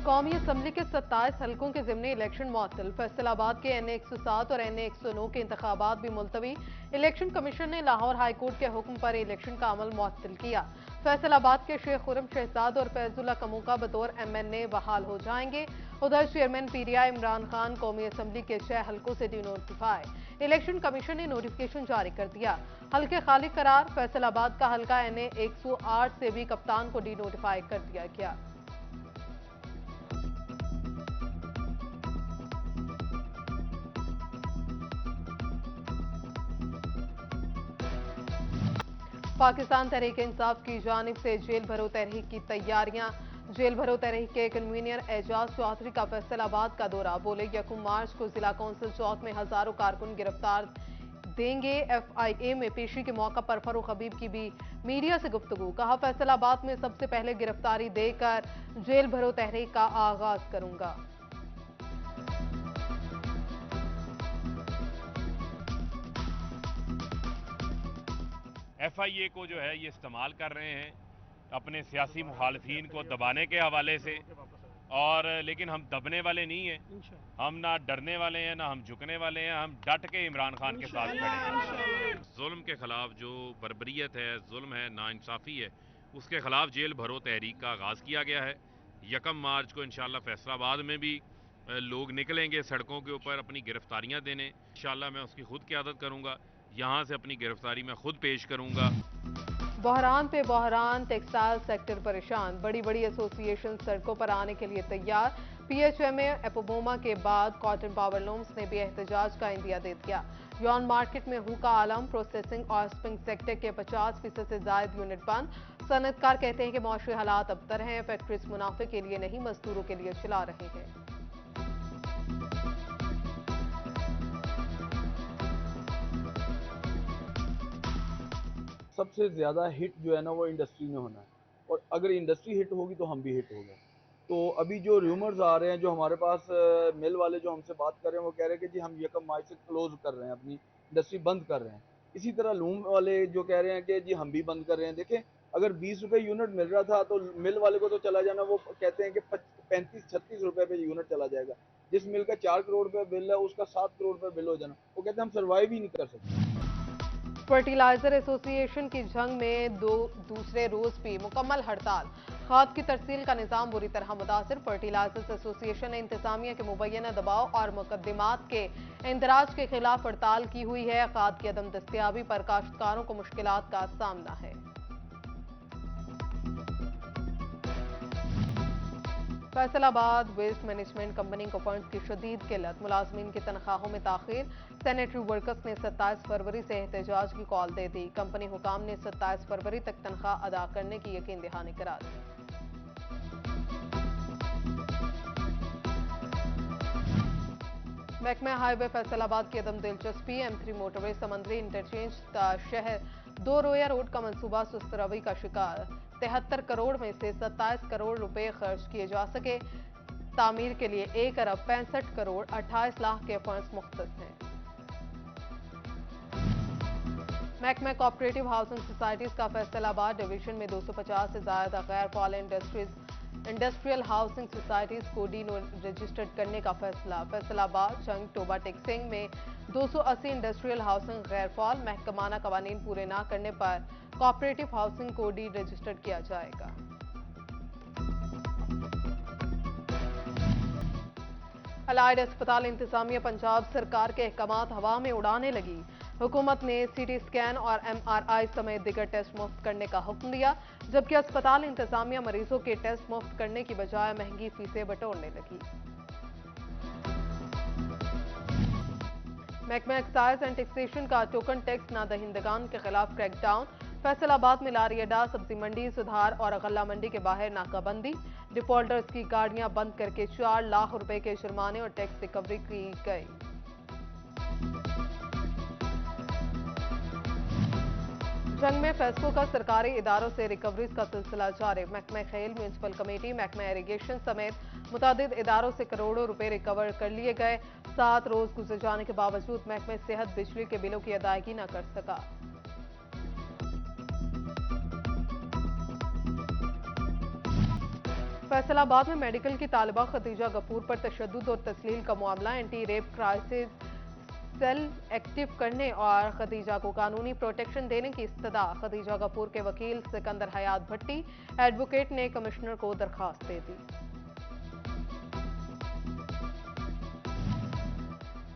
कौमी असम्बली के 27 हलकों के ज़िमनी इलेक्शन मुअत्तल। फैसलाबाद के NA 107 और NA 109 के इंतखाबात भी मुलतवी। इलेक्शन कमीशन ने लाहौर हाई कोर्ट के हुक्म पर इलेक्शन का अमल मुअत्तल किया। फैसलाबाद के शेख खुर्रम शहजाद और फैजुल्ला कमूका बतौर MNA बहाल हो जाएंगे। उधर चेयरमैन PTI इमरान खान कौमी असम्बली के 6 हलकों से डिनोटिफाई। इलेक्शन कमीशन ने नोटिफिकेशन जारी कर दिया। हल्के खाली करार। फैसलाबाद का हल्का NA 108 से भी कप्तान को डिनोटिफाई कर दिया गया। पाकिस्तान तहरीक इंसाफ की जानिब से जेल भरो तहरीक की तैयारियां। जेल भरो तहरीक के कन्वीनर एजाज चौधरी का फैसलाबाद का दौरा। बोले 1 मार्च को जिला कौंसिल चौक में हजारों कारकुन गिरफ्तार देंगे। FIA में पेशी के मौका पर फरूख हबीब की भी मीडिया से गुफ्तगू। कहा फैसलाबाद में सबसे पहले गिरफ्तारी देकर जेल भरो तहरीक का आगाज करूंगा। FIA को जो है ये इस्तेमाल कर रहे हैं अपने सियासी मुखालफीन को दबाने के हवाले से, और लेकिन हम दबने वाले नहीं हैं। हम ना डरने वाले हैं ना हम झुकने वाले हैं। हम डट के इमरान खान के साथ खड़े हैं। जुल्म के खिलाफ जो बर्बरियत है, जुल्म है, नाइंसाफ़ी है, उसके खिलाफ जेल भरो तहरीक का आगाज़ किया गया है। 1 मार्च को इंशाल्लाह फैसलाबाद में भी लोग निकलेंगे सड़कों के ऊपर अपनी गिरफ्तारियां देने। इंशाल्लाह मैं उसकी खुद क़यादत करूँगा। यहाँ से अपनी गिरफ्तारी मैं खुद पेश करूँगा। बहरान पे बहरान। टेक्सटाइल सेक्टर परेशान। बड़ी बड़ी एसोसिएशन सड़कों पर आने के लिए तैयार। PHMA एपोबोमा के बाद कॉटन पावर लूम्स ने भी एहतजाज का इंदिया दे दिया। यौन मार्केट में हुक्का आलम। प्रोसेसिंग और स्पिंग सेक्टर के 50% से ज्यादा यूनिट बंद। सनतकार कहते हैं कि मौसमी हालात अबतर हैं। फैक्ट्रीज मुनाफे के लिए नहीं मजदूरों के लिए चला रहे हैं। सबसे ज़्यादा हिट जो है ना वो इंडस्ट्री में होना है, और अगर इंडस्ट्री हिट होगी तो हम भी हिट हो गए। तो अभी जो रूमर्स आ रहे हैं, जो हमारे पास मिल वाले जो हमसे बात कर रहे हैं वो कह रहे हैं कि जी हम 1 मार्च से क्लोज कर रहे हैं, अपनी इंडस्ट्री बंद कर रहे हैं। इसी तरह लूम वाले जो कह रहे हैं कि जी हम भी बंद कर रहे हैं। देखें, अगर 20 रुपये यूनिट मिल रहा था तो मिल वाले को तो चला जाना, वो कहते हैं कि 35-36 रुपये पे यूनिट चला जाएगा। जिस मिल का 4 करोड़ रुपये बिल है उसका 7 करोड़ रुपये बिल हो जाना, वो कहते हैं हम सर्वाइव ही नहीं कर सकते। फर्टिलाइजर एसोसिएशन की जंग में दूसरे रोज भी मुकम्मल हड़ताल। खाद की तरसील का निजाम बुरी तरह मुतासिर। फर्टिलाइजर्स एसोसिएशन ने इंतजामिया के मुबैना दबाव और मुकदमात के इंदराज के खिलाफ हड़ताल की हुई है। खाद की अदम दस्तियाबी पर काश्तकारों को मुश्किलात का सामना है। फैसलाबाद वेस्ट मैनेजमेंट कंपनी को फंड्स की शदीद किल्लत। मुलाजमीन की तनख्वाहों में ताखीर। सैनिटरी वर्कर्स ने 27 फरवरी से एहतजाज की कॉल दे दी। कंपनी हुकाम ने 27 फरवरी तक तनख्वाह अदा करने की यकीन दहानी करा दी। महकमा हाईवे फैसलाबाद की अदम दिलचस्पी। M3 मोटरवे समंदरी इंटरचेंज शहर 2 रोया रोड का मंसूबा सुस्त रवि का शिकार। 73 करोड़ में से 27 करोड़ रुपए खर्च किए जा सके। तामीर के लिए 1 अरब 65 करोड़ 28 लाख के फंड्स मुख्तस हैं। महकमा कोऑपरेटिव हाउसिंग सोसाइटीज का फैसलाबाद डिवीजन में 250 से ज्यादा गैर फाल इंडस्ट्रियल हाउसिंग सोसाइटीज को डी रजिस्टर्ड करने का फैसला। फैसलाबाद जंग टोबा टेक्सिंग में 280 इंडस्ट्रियल हाउसिंग गैर फाल। महकमाना कवानीन पूरे न करने पर कोऑपरेटिव हाउसिंग को डी रजिस्टर्ड किया जाएगा। अलाइड अस्पताल इंतजामिया पंजाब सरकार के अहकामात हवा में उड़ाने लगी। हुकूमत ने CT स्कैन और MRI समेत दीगर टेस्ट मुफ्त करने का हुक्म दिया, जबकि अस्पताल इंतजामिया मरीजों के टेस्ट मुफ्त करने की बजाय महंगी फीसें बटोरने लगी। महकमा एक्साइज एंड टैक्सेशन का टोकन टैक्स नादहिंदगान के खिलाफ क्रैकडाउन। फैसलाबाद में लारी अड्डा, सब्जी मंडी, सुधार और गल्ला मंडी के बाहर नाकाबंदी। डिफॉल्टर्स की गाड़ियां बंद करके 4 लाख रुपए के जुर्माने और टैक्स रिकवरी की गई। जंग में फैसलों का सरकारी इदारों से रिकवरीज का सिलसिला जारी। महकमा खेल, म्यूनसिपल कमेटी, महकमा इरिगेशन समेत मुतादिद इदारों से करोड़ों रुपए रिकवर कर लिए गए। 7 रोज गुजर जाने के बावजूद महकमा सेहत बिजली के बिलों की अदायगी न कर सका। फैसलाबाद में मेडिकल की तालिबा खदीजा गफूर पर तशद्दुद और तस्लील का मामला, anti rape crisis cell active करने और खदीजा को कानूनी प्रोटेक्शन देने की इस्तदा। खदीजा गफूर के वकील सिकंदर हयात भट्टी एडवोकेट ने कमिश्नर को दरखास्त दे दी।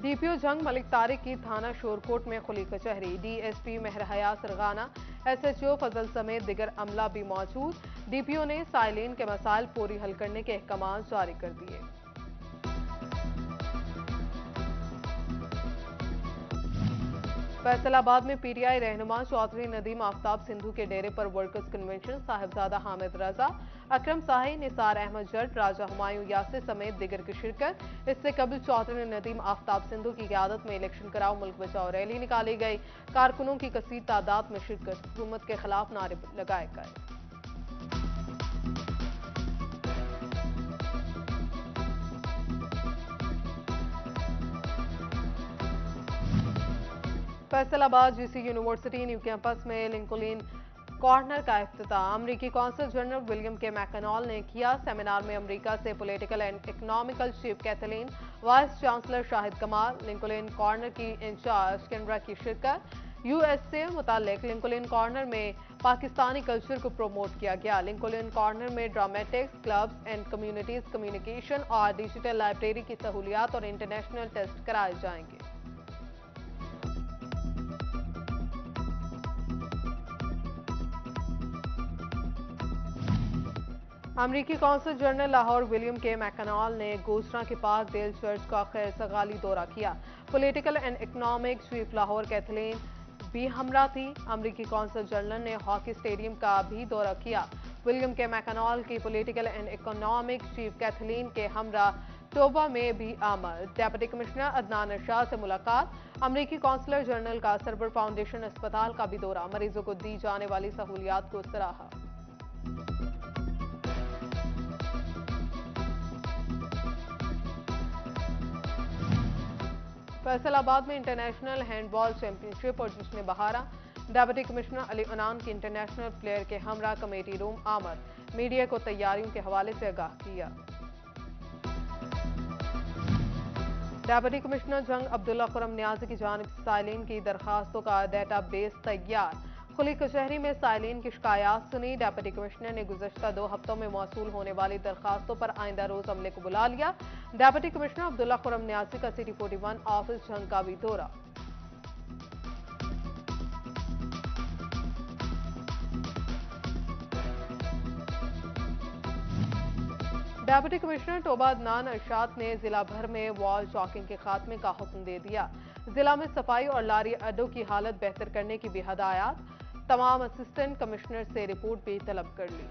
डीपीओ जंग मलिक तारिक की थाना शोरकोट में खुली कचहरी। डीएसपी मेहरहया सरगाना, एसएचओ फजल समेत दिगर अमला भी मौजूद। डीपीओ ने साइलिन के मसाइल फौरी हल करने के अहकाम जारी कर दिए। फैसलाबाद में पीटीआई रहनुमा चौधरी नदीम आफ्ताब सिंधु के डेरे पर वर्कर्स कन्वेंशन। साहिबजादा हामिद रजा, अकरम साही, निसार अहमद जट, राजा हुमायूं यासिर समेत दिगर की शिरकत। इससे कबल चौधरी नदीम आफ्ताब सिंधु की क़यादत में इलेक्शन कराओ मुल्क बचाओ रैली निकाली गई। कारकुनों की कसीर तादाद में शिरकत, हुकूमत के खिलाफ नारे लगाए गए। Faisalabad GC university new campus में लिंकन कॉर्नर का इफ्तिताह। अमरीकी कौंसल जनरल विलियम के मैकनॉल ने किया। सेमिनार में अमेरिका से political and economical chief Kathleen, vice chancellor Shahid कमाल, लिंकन कॉर्नर की इंचार्ज केनरा की शिरकत। यूएस से मुतालिक लिंकन कॉर्नर में पाकिस्तानी कल्चर को प्रमोट किया गया। लिंकन कॉर्नर में dramatics, clubs and communities communication और डिजिटल लाइब्रेरी की सहूलियात और इंटरनेशनल टेस्ट कराए जाएंगे। अमरीकी कौंसल जनरल लाहौर विलियम के मैकनॉल ने गोसरा के पार्क डेल चर्च का खैर सगाली दौरा किया। Political and economic chief Lahore Kathleen भी हमरा थी। अमरीकी कौंसल जनरल ने हॉकी स्टेडियम का भी दौरा किया। विलियम के मैकनॉल की political and economic chief Kathleen के हमरा टोबा में भी आमद। डेप्यूटी कमिश्नर अदनान अरशाद से मुलाकात। अमरीकी कौंसलर जनरल का सरवर फाउंडेशन अस्पताल का भी दौरा, मरीजों को दी जाने वाली सहूलियात को सराहा। फैसलाबाद में इंटरनेशनल हैंडबॉल चैंपियनशिप और जश्न बहारा। डेप्यूटी कमिश्नर अली अनान की इंटरनेशनल प्लेयर के हमरा कमेटी रूम आमद, मीडिया को तैयारियों के हवाले से आगाह किया। डेप्यूटी कमिश्नर जंग अब्दुल्ला खुरम नियाजी की जानिब से साइलिन की दरखास्तों का डेटा बेस तैयार। खुली कचहरी में साइलिन की शिकायत सुनी। डेप्यूटी कमिश्नर ने गुज़श्ता 2 हफ्तों में मौसूल होने वाली दरखास्तों पर आइंदा रोज अमले को बुला लिया। डेप्यूटी कमिश्नर अब्दुल्ला खुरम नियाजी का सिटी 41 ऑफिस जंग का भी दौरा। Deputy commissioner Toba Adnan Arshad ने जिला भर में वॉल चॉकिंग के खात्मे का हुक्म दे दिया। जिला में सफाई और लारी अड्डों की हालत बेहतर करने की भी हदायत। तमाम असिस्टेंट कमिश्नर से रिपोर्ट भी तलब कर ली।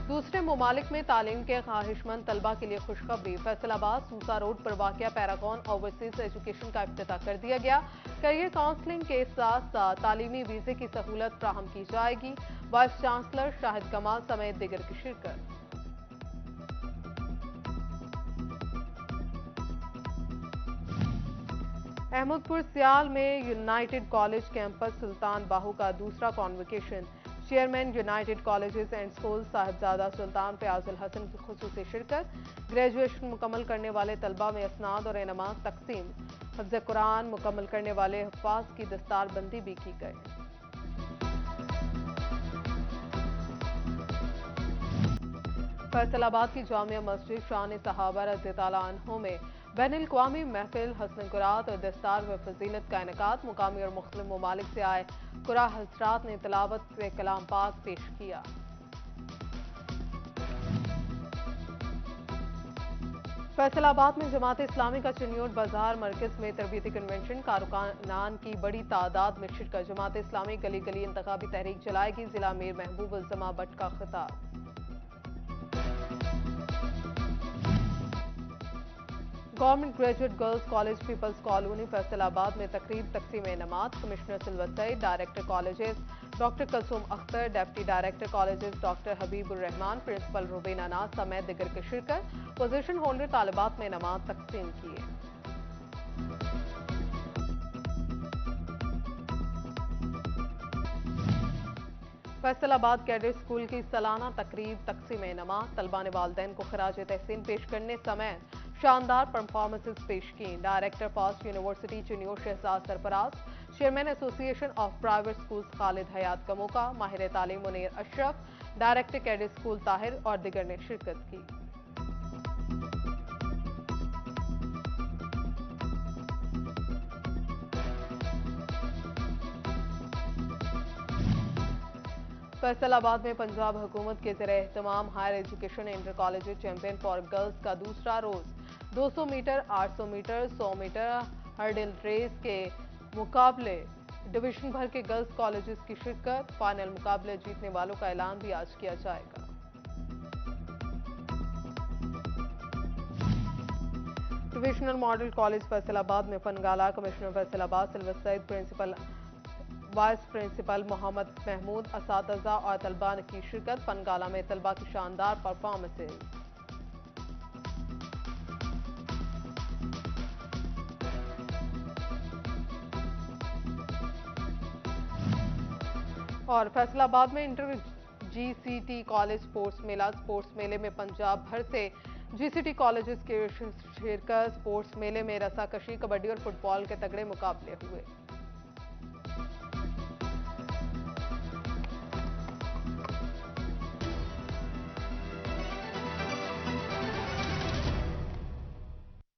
दूसरे ममालिक में तालीम के ख्वाहिशमंद तलबा के लिए खुशखबरी। फैसलाबाद सूसा रोड पर वाक़िया पैरागॉन ओवरसीज एजुकेशन का इफ्तिताह कर दिया गया। करियर काउंसलिंग के साथ साथ तालीमी वीजे की सहूलत फ्राहम की जाएगी। वाइस चांसलर शाहिद कमाल समेत दिगर की शिरकत। अहमदपुर सियाल में united college campus Sultan Bahu का दूसरा convocation. Chairman united colleges and school Sahibzada Sultan Fayazul Hasan की खुसूसी शिरकत। ग्रेजुएशन मुकम्मल करने वाले तलबा में असनाद और इनामात तकसीम। हिफ्ज़ कुरान मुकम्मल करने वाले हफ्फाज की दस्तारबंदी भी की गई। फैसलाबाद की जामिया मस्जिद शान सहाबा रज़ियल्लाहु अन्हुम में बैनुल-अक़वामी महफिल हसन कुरात और दस्तार व फजीलत का इनेकाद। मुकामी और मुख्तलिफ ममालिक से आए कुरा हज़रात ने तिलावत से कलाम पाक पेश किया। फैसलाबाद में जमात इस्लामी का चिन्योट बाजार मरकज में तरबियती कन्वेंशन। कारकुनान की बड़ी तादाद में शिरकत। जमात इस्लामी गली गली इंतखाबी तहरीक चलाएगी। जिला मीर महबूब उल जमा भट्ट का खिताब। Government graduate girls college peoples colony Faisalabad में तकरीब तकसीम इनामात। Commissioner Silwat Saeed, director colleges doctor Kulsoom Akhtar, deputy director colleges doctor Habibur Rehman, principal Rubina Naz समेत दिगर की शिरकत। पोजीशन होल्डर तालिबात में इनामात तकसीम किए। फैसलाबाद कैडेट स्कूल की सालाना तकरीब तकसीम नमा, तलबा ने वालिदैन को खराज तहसीन पेश करने समेत शानदार परफॉर्मेंसेज पेश की। डायरेक्टर फास्ट यूनिवर्सिटी जूनियर Shahzad Sarfraz, chairman association of private schools Khalid Hayat का मौका, माहिर तालीम Munir Ashraf, director cadet school Tahir और दिगर ने शिरकत की। फैसलाबाद में पंजाब हुकूमत के ज़ेरे एहतमाम higher education inter college champion for girls का दूसरा रोज 200 metre, 800 metre, 100 metre hurdle race के मुकाबले, डिवीजन भर के गर्ल्स कॉलेजेस की शिरकत। फाइनल मुकाबले जीतने वालों का ऐलान भी आज किया जाएगा। डिविजनल मॉडल कॉलेज फैसलाबाद में fun gala, commissioner Faisalabad Silwat Saeed, principal vice principal Mohammad Mahmood, असातिज़ा और तलबा की शिरकत। फनगाला में तलबा की शानदार परफॉर्मेंसेज। और फैसलाबाद में इंटर जीसीटी कॉलेज स्पोर्ट्स मेला, स्पोर्ट्स मेले में पंजाब भर से जीसीटी कॉलेजेस के शिरकत। स्पोर्ट्स मेले में रस्साकशी, कबड्डी और फुटबॉल के तगड़े मुकाबले हुए।